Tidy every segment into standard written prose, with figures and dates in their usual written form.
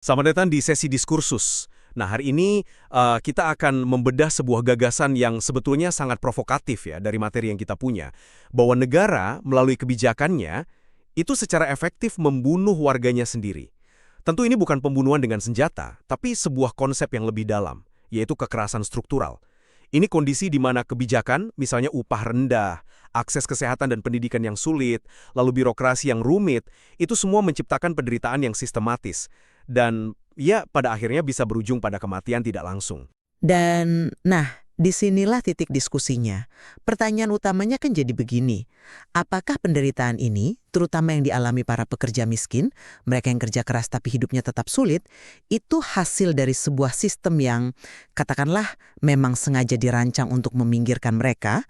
Selamat datang di sesi diskursus. Nah, hari ini kita akan membedah sebuah gagasan yang sebetulnya sangat provokatif ya dari materi yang kita punya. Bahwa negara melalui kebijakannya itu secara efektif membunuh warganya sendiri. Tentu ini bukan pembunuhan dengan senjata, tapi sebuah konsep yang lebih dalam, yaitu kekerasan struktural. Ini kondisi di mana kebijakan, misalnya upah rendah, akses kesehatan dan pendidikan yang sulit, lalu birokrasi yang rumit, itu semua menciptakan penderitaan yang sistematis. Dan ya pada akhirnya bisa berujung pada kematian tidak langsung. Dan, nah, disinilah titik diskusinya. Pertanyaan utamanya kan jadi begini. Apakah penderitaan ini, terutama yang dialami para pekerja miskin, mereka yang kerja keras tapi hidupnya tetap sulit, itu hasil dari sebuah sistem yang, katakanlah, memang sengaja dirancang untuk meminggirkan mereka,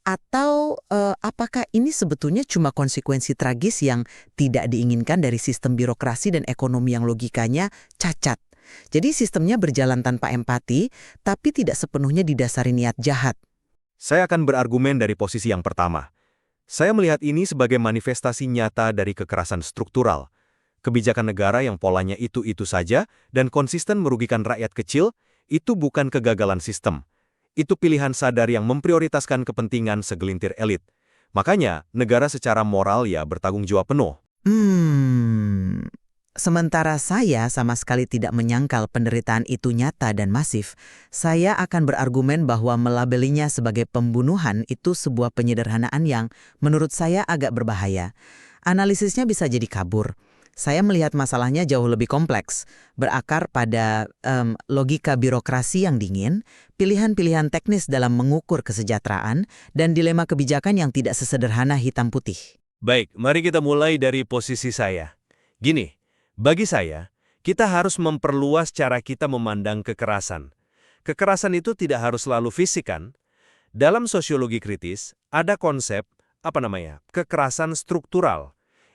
atau apakah ini sebetulnya cuma konsekuensi tragis yang tidak diinginkan dari sistem birokrasi dan ekonomi yang logikanya cacat? Jadi sistemnya berjalan tanpa empati, tapi tidak sepenuhnya didasari niat jahat. Saya akan berargumen dari posisi yang pertama. Saya melihat ini sebagai manifestasi nyata dari kekerasan struktural. Kebijakan negara yang polanya itu-itu saja dan konsisten merugikan rakyat kecil, itu bukan kegagalan sistem. Itu pilihan sadar yang memprioritaskan kepentingan segelintir elit. Makanya, negara secara moral ya bertanggung jawab penuh. Sementara saya sama sekali tidak menyangkal penderitaan itu nyata dan masif, saya akan berargumen bahwa melabelinya sebagai pembunuhan itu sebuah penyederhanaan yang menurut saya agak berbahaya. Analisisnya bisa jadi kabur. Saya melihat masalahnya jauh lebih kompleks, berakar pada logika birokrasi yang dingin, pilihan-pilihan teknis dalam mengukur kesejahteraan, dan dilema kebijakan yang tidak sesederhana hitam putih. Baik, mari kita mulai dari posisi saya. Gini, bagi saya, kita harus memperluas cara kita memandang kekerasan. Kekerasan itu tidak harus selalu fisik kan? Dalam sosiologi kritis, ada konsep, kekerasan struktural.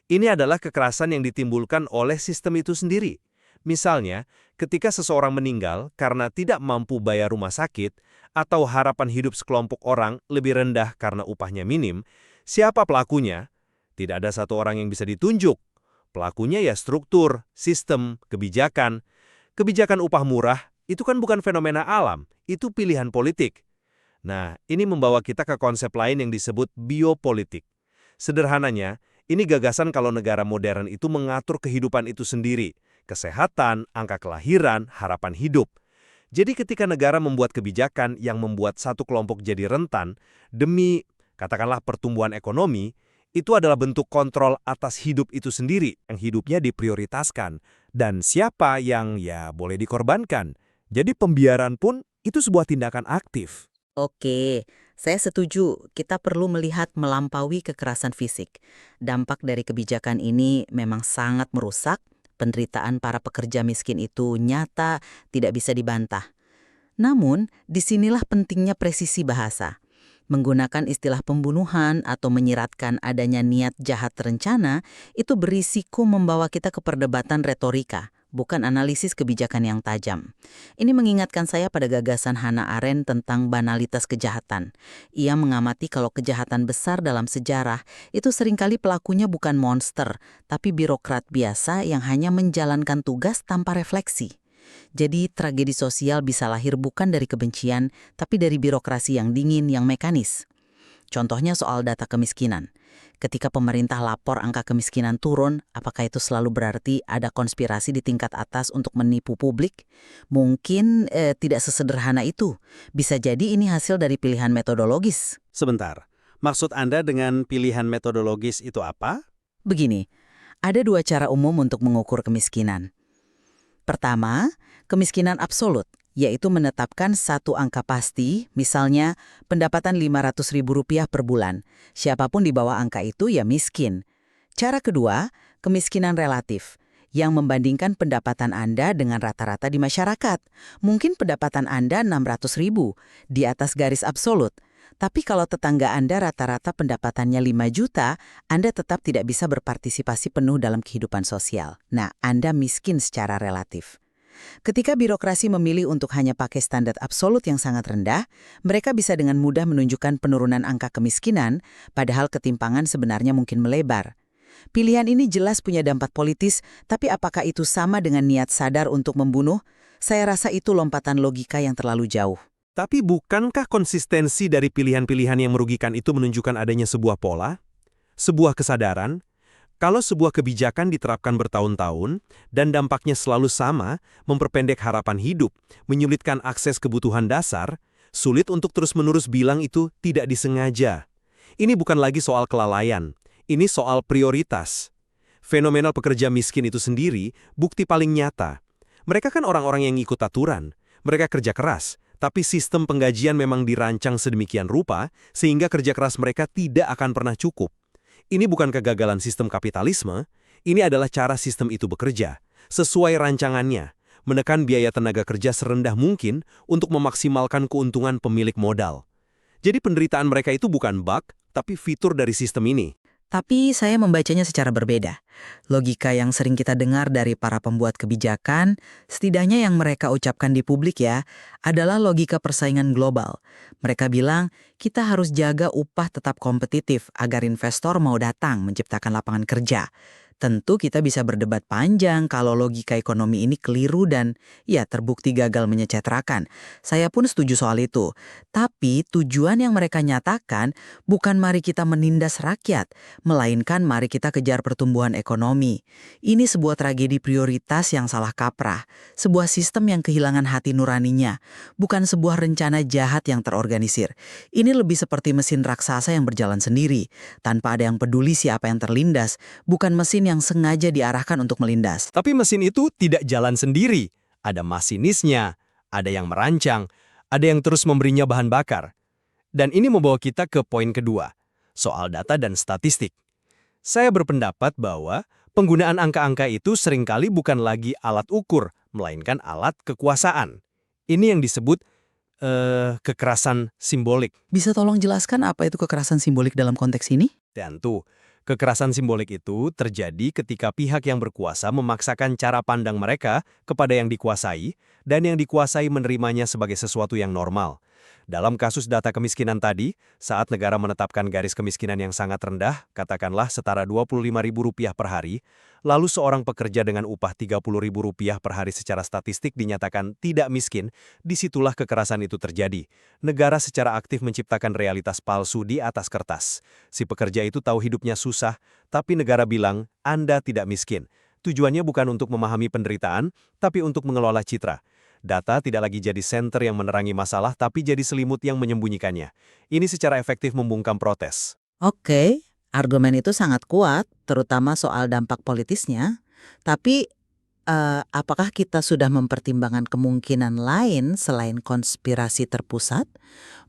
Ini adalah kekerasan yang ditimbulkan oleh sistem itu sendiri. Misalnya, ketika seseorang meninggal karena tidak mampu bayar rumah sakit, atau harapan hidup sekelompok orang lebih rendah karena upahnya minim, siapa pelakunya? Tidak ada satu orang yang bisa ditunjuk. Pelakunya ya struktur, sistem, kebijakan. Kebijakan upah murah itu kan bukan fenomena alam, itu pilihan politik. Nah, ini membawa kita ke konsep lain yang disebut biopolitik. Sederhananya, ini gagasan kalau negara modern itu mengatur kehidupan itu sendiri, kesehatan, angka kelahiran, harapan hidup. Jadi ketika negara membuat kebijakan yang membuat satu kelompok jadi rentan demi, katakanlah pertumbuhan ekonomi, itu adalah bentuk kontrol atas hidup itu sendiri yang hidupnya diprioritaskan. Dan siapa yang ya boleh dikorbankan. Jadi pembiaran pun itu sebuah tindakan aktif. Oke, saya setuju. Kita perlu melihat melampaui kekerasan fisik. Dampak dari kebijakan ini memang sangat merusak. Penderitaan para pekerja miskin itu nyata, tidak bisa dibantah. Namun, disinilah pentingnya presisi bahasa. Menggunakan istilah pembunuhan atau menyiratkan adanya niat jahat terencana, itu berisiko membawa kita ke perdebatan retorika, bukan analisis kebijakan yang tajam. Ini mengingatkan saya pada gagasan Hannah Arendt tentang banalitas kejahatan. Ia mengamati kalau kejahatan besar dalam sejarah itu seringkali pelakunya bukan monster, tapi birokrat biasa yang hanya menjalankan tugas tanpa refleksi. Jadi tragedi sosial bisa lahir bukan dari kebencian, tapi dari birokrasi yang dingin, yang mekanis. Contohnya soal data kemiskinan. Ketika pemerintah lapor angka kemiskinan turun, apakah itu selalu berarti ada konspirasi di tingkat atas untuk menipu publik? Mungkin tidak sesederhana itu. Bisa jadi ini hasil dari pilihan metodologis. Sebentar, maksud Anda dengan pilihan metodologis itu apa? Begini, ada dua cara umum untuk mengukur kemiskinan. Pertama, kemiskinan absolut, yaitu menetapkan satu angka pasti, misalnya pendapatan Rp500.000 per bulan. Siapapun di bawah angka itu ya miskin. Cara kedua, kemiskinan relatif, yang membandingkan pendapatan Anda dengan rata-rata di masyarakat. Mungkin pendapatan Anda 600.000, di atas garis absolut. Tapi kalau tetangga Anda rata-rata pendapatannya 5 juta, Anda tetap tidak bisa berpartisipasi penuh dalam kehidupan sosial. Nah, Anda miskin secara relatif. Ketika birokrasi memilih untuk hanya pakai standar absolut yang sangat rendah, mereka bisa dengan mudah menunjukkan penurunan angka kemiskinan, padahal ketimpangan sebenarnya mungkin melebar. Pilihan ini jelas punya dampak politis, tapi apakah itu sama dengan niat sadar untuk membunuh? Saya rasa itu lompatan logika yang terlalu jauh. Tapi bukankah konsistensi dari pilihan-pilihan yang merugikan itu menunjukkan adanya sebuah pola? Sebuah kesadaran? Kalau sebuah kebijakan diterapkan bertahun-tahun dan dampaknya selalu sama, memperpendek harapan hidup, menyulitkan akses kebutuhan dasar, sulit untuk terus-menerus bilang itu tidak disengaja. Ini bukan lagi soal kelalaian, ini soal prioritas. Fenomenal pekerja miskin itu sendiri bukti paling nyata. Mereka kan orang-orang yang ikut aturan, mereka kerja keras, tapi sistem penggajian memang dirancang sedemikian rupa sehingga kerja keras mereka tidak akan pernah cukup. Ini bukan kegagalan sistem kapitalisme, ini adalah cara sistem itu bekerja, sesuai rancangannya, menekan biaya tenaga kerja serendah mungkin untuk memaksimalkan keuntungan pemilik modal. Jadi penderitaan mereka itu bukan bug, tapi fitur dari sistem ini. Tapi saya membacanya secara berbeda. Logika yang sering kita dengar dari para pembuat kebijakan, setidaknya yang mereka ucapkan di publik ya, adalah logika persaingan global. Mereka bilang, kita harus jaga upah tetap kompetitif agar investor mau datang menciptakan lapangan kerja. Tentu kita bisa berdebat panjang kalau logika ekonomi ini keliru dan ya terbukti gagal menyecetrakan. Saya pun setuju soal itu. Tapi tujuan yang mereka nyatakan bukan mari kita menindas rakyat, melainkan mari kita kejar pertumbuhan ekonomi. Ini sebuah tragedi prioritas yang salah kaprah, sebuah sistem yang kehilangan hati nuraninya, bukan sebuah rencana jahat yang terorganisir. Ini lebih seperti mesin raksasa yang berjalan sendiri, tanpa ada yang peduli siapa yang terlindas, bukan mesin yang sengaja diarahkan untuk melindas. Tapi mesin itu tidak jalan sendiri. Ada masinisnya, ada yang merancang, ada yang terus memberinya bahan bakar. Dan ini membawa kita ke poin kedua, soal data dan statistik. Saya berpendapat bahwa penggunaan angka-angka itu seringkali bukan lagi alat ukur, melainkan alat kekuasaan. Ini yang disebut kekerasan simbolik. Bisa tolong jelaskan apa itu kekerasan simbolik dalam konteks ini? Tentu, kekerasan simbolik itu terjadi ketika pihak yang berkuasa memaksakan cara pandang mereka kepada yang dikuasai, dan yang dikuasai menerimanya sebagai sesuatu yang normal. Dalam kasus data kemiskinan tadi, saat negara menetapkan garis kemiskinan yang sangat rendah, katakanlah setara Rp25.000 per hari, lalu seorang pekerja dengan upah Rp30.000 per hari secara statistik dinyatakan tidak miskin, disitulah kekerasan itu terjadi. Negara secara aktif menciptakan realitas palsu di atas kertas. Si pekerja itu tahu hidupnya susah, tapi negara bilang, Anda tidak miskin. Tujuannya bukan untuk memahami penderitaan, tapi untuk mengelola citra. Data tidak lagi jadi senter yang menerangi masalah, tapi jadi selimut yang menyembunyikannya. Ini secara efektif membungkam protes. Oke, argumen itu sangat kuat, terutama soal dampak politisnya. Tapi, apakah kita sudah mempertimbangkan kemungkinan lain selain konspirasi terpusat?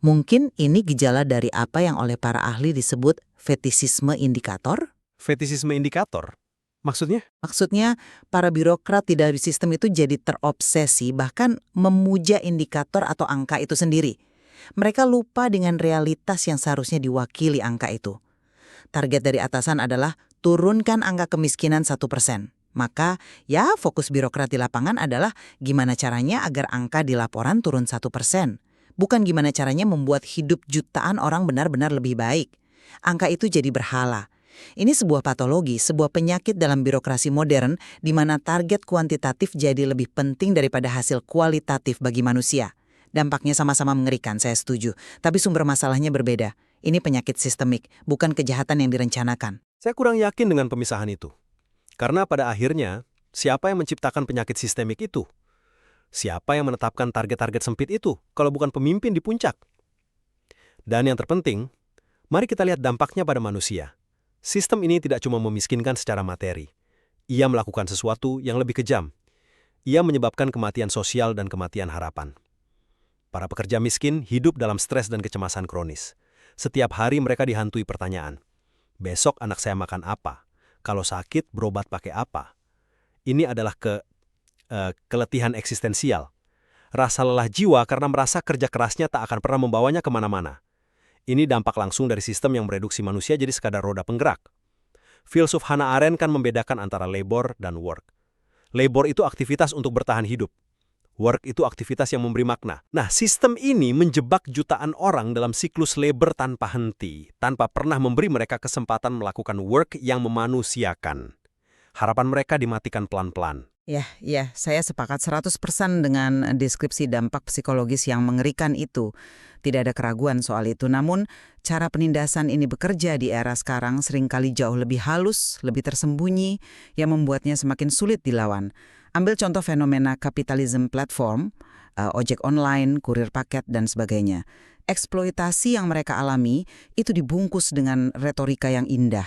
Mungkin ini gejala dari apa yang oleh para ahli disebut fetisisme indikator? Fetisisme indikator? Maksudnya? Maksudnya, para birokrat di dari sistem itu jadi terobsesi, bahkan memuja indikator atau angka itu sendiri. Mereka lupa dengan realitas yang seharusnya diwakili angka itu. Target dari atasan adalah turunkan angka kemiskinan 1%. Maka, ya fokus birokrat di lapangan adalah gimana caranya agar angka di laporan turun 1%. Bukan gimana caranya membuat hidup jutaan orang benar-benar lebih baik. Angka itu jadi berhala. Ini sebuah patologi, sebuah penyakit dalam birokrasi modern di mana target kuantitatif jadi lebih penting daripada hasil kualitatif bagi manusia. Dampaknya sama-sama mengerikan, saya setuju. Tapi sumber masalahnya berbeda. Ini penyakit sistemik, bukan kejahatan yang direncanakan. Saya kurang yakin dengan pemisahan itu. Karena pada akhirnya, siapa yang menciptakan penyakit sistemik itu? Siapa yang menetapkan target-target sempit itu, kalau bukan pemimpin di puncak? Dan yang terpenting, mari kita lihat dampaknya pada manusia. Sistem ini tidak cuma memiskinkan secara materi. Ia melakukan sesuatu yang lebih kejam. Ia menyebabkan kematian sosial dan kematian harapan. Para pekerja miskin hidup dalam stres dan kecemasan kronis. Setiap hari mereka dihantui pertanyaan. Besok anak saya makan apa? Kalau sakit, berobat pakai apa? Ini adalah keletihan eksistensial. Rasa lelah jiwa karena merasa kerja kerasnya tak akan pernah membawanya kemana-mana. Ini dampak langsung dari sistem yang mereduksi manusia jadi sekadar roda penggerak. Filsuf Hannah Arendt kan membedakan antara labor dan work. Labor itu aktivitas untuk bertahan hidup. Work itu aktivitas yang memberi makna. Nah, sistem ini menjebak jutaan orang dalam siklus labor tanpa henti, tanpa pernah memberi mereka kesempatan melakukan work yang memanusiakan. Harapan mereka dimatikan pelan-pelan. Ya, saya sepakat 100% dengan deskripsi dampak psikologis yang mengerikan itu. Tidak ada keraguan soal itu. Namun, cara penindasan ini bekerja di era sekarang seringkali jauh lebih halus, lebih tersembunyi, yang membuatnya semakin sulit dilawan. Ambil contoh fenomena kapitalisme platform, ojek online, kurir paket, dan sebagainya. Eksploitasi yang mereka alami itu dibungkus dengan retorika yang indah.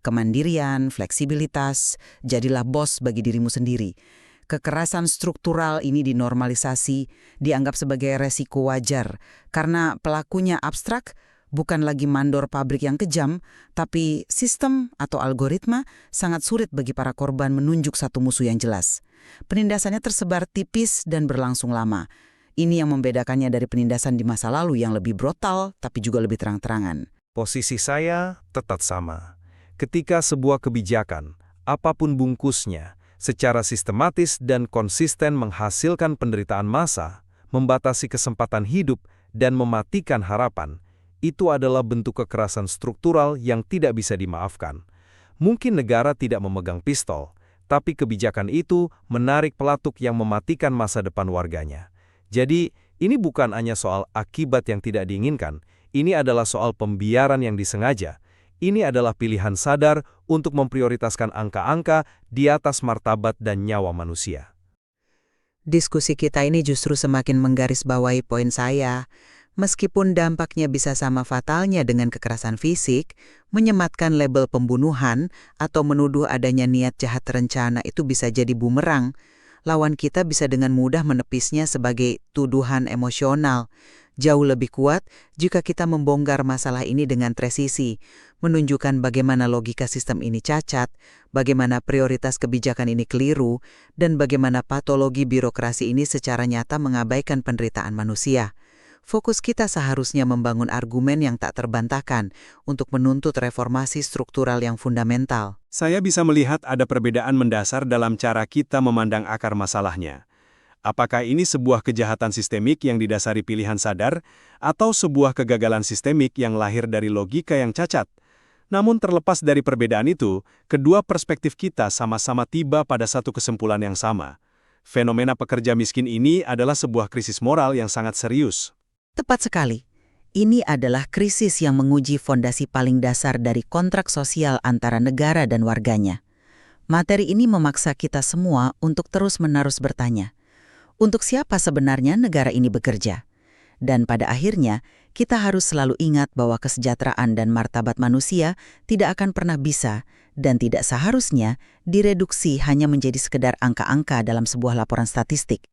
Kemandirian, fleksibilitas, jadilah bos bagi dirimu sendiri. Kekerasan struktural ini dinormalisasi, dianggap sebagai resiko wajar, karena pelakunya abstrak, bukan lagi mandor pabrik yang kejam, tapi sistem atau algoritma sangat sulit bagi para korban menunjuk satu musuh yang jelas. Penindasannya tersebar tipis dan berlangsung lama. Ini yang membedakannya dari penindasan di masa lalu yang lebih brutal, tapi juga lebih terang-terangan. Posisi saya tetap sama. Ketika sebuah kebijakan, apapun bungkusnya, secara sistematis dan konsisten menghasilkan penderitaan massa, membatasi kesempatan hidup, dan mematikan harapan, itu adalah bentuk kekerasan struktural yang tidak bisa dimaafkan. Mungkin negara tidak memegang pistol, tapi kebijakan itu menarik pelatuk yang mematikan masa depan warganya. Jadi, ini bukan hanya soal akibat yang tidak diinginkan, ini adalah soal pembiaran yang disengaja. Ini adalah pilihan sadar untuk memprioritaskan angka-angka di atas martabat dan nyawa manusia. Diskusi kita ini justru semakin menggarisbawahi poin saya. Meskipun dampaknya bisa sama fatalnya dengan kekerasan fisik, menyematkan label pembunuhan atau menuduh adanya niat jahat terencana itu bisa jadi bumerang. Lawan kita bisa dengan mudah menepisnya sebagai tuduhan emosional. Jauh lebih kuat jika kita membongkar masalah ini dengan presisi, menunjukkan bagaimana logika sistem ini cacat, bagaimana prioritas kebijakan ini keliru, dan bagaimana patologi birokrasi ini secara nyata mengabaikan penderitaan manusia. Fokus kita seharusnya membangun argumen yang tak terbantahkan untuk menuntut reformasi struktural yang fundamental. Saya bisa melihat ada perbedaan mendasar dalam cara kita memandang akar masalahnya. Apakah ini sebuah kejahatan sistemik yang didasari pilihan sadar, atau sebuah kegagalan sistemik yang lahir dari logika yang cacat? Namun terlepas dari perbedaan itu, kedua perspektif kita sama-sama tiba pada satu kesimpulan yang sama. Fenomena pekerja miskin ini adalah sebuah krisis moral yang sangat serius. Tepat sekali. Ini adalah krisis yang menguji fondasi paling dasar dari kontrak sosial antara negara dan warganya. Materi ini memaksa kita semua untuk terus-menerus bertanya, untuk siapa sebenarnya negara ini bekerja? Dan pada akhirnya, kita harus selalu ingat bahwa kesejahteraan dan martabat manusia tidak akan pernah bisa dan tidak seharusnya direduksi hanya menjadi sekedar angka-angka dalam sebuah laporan statistik.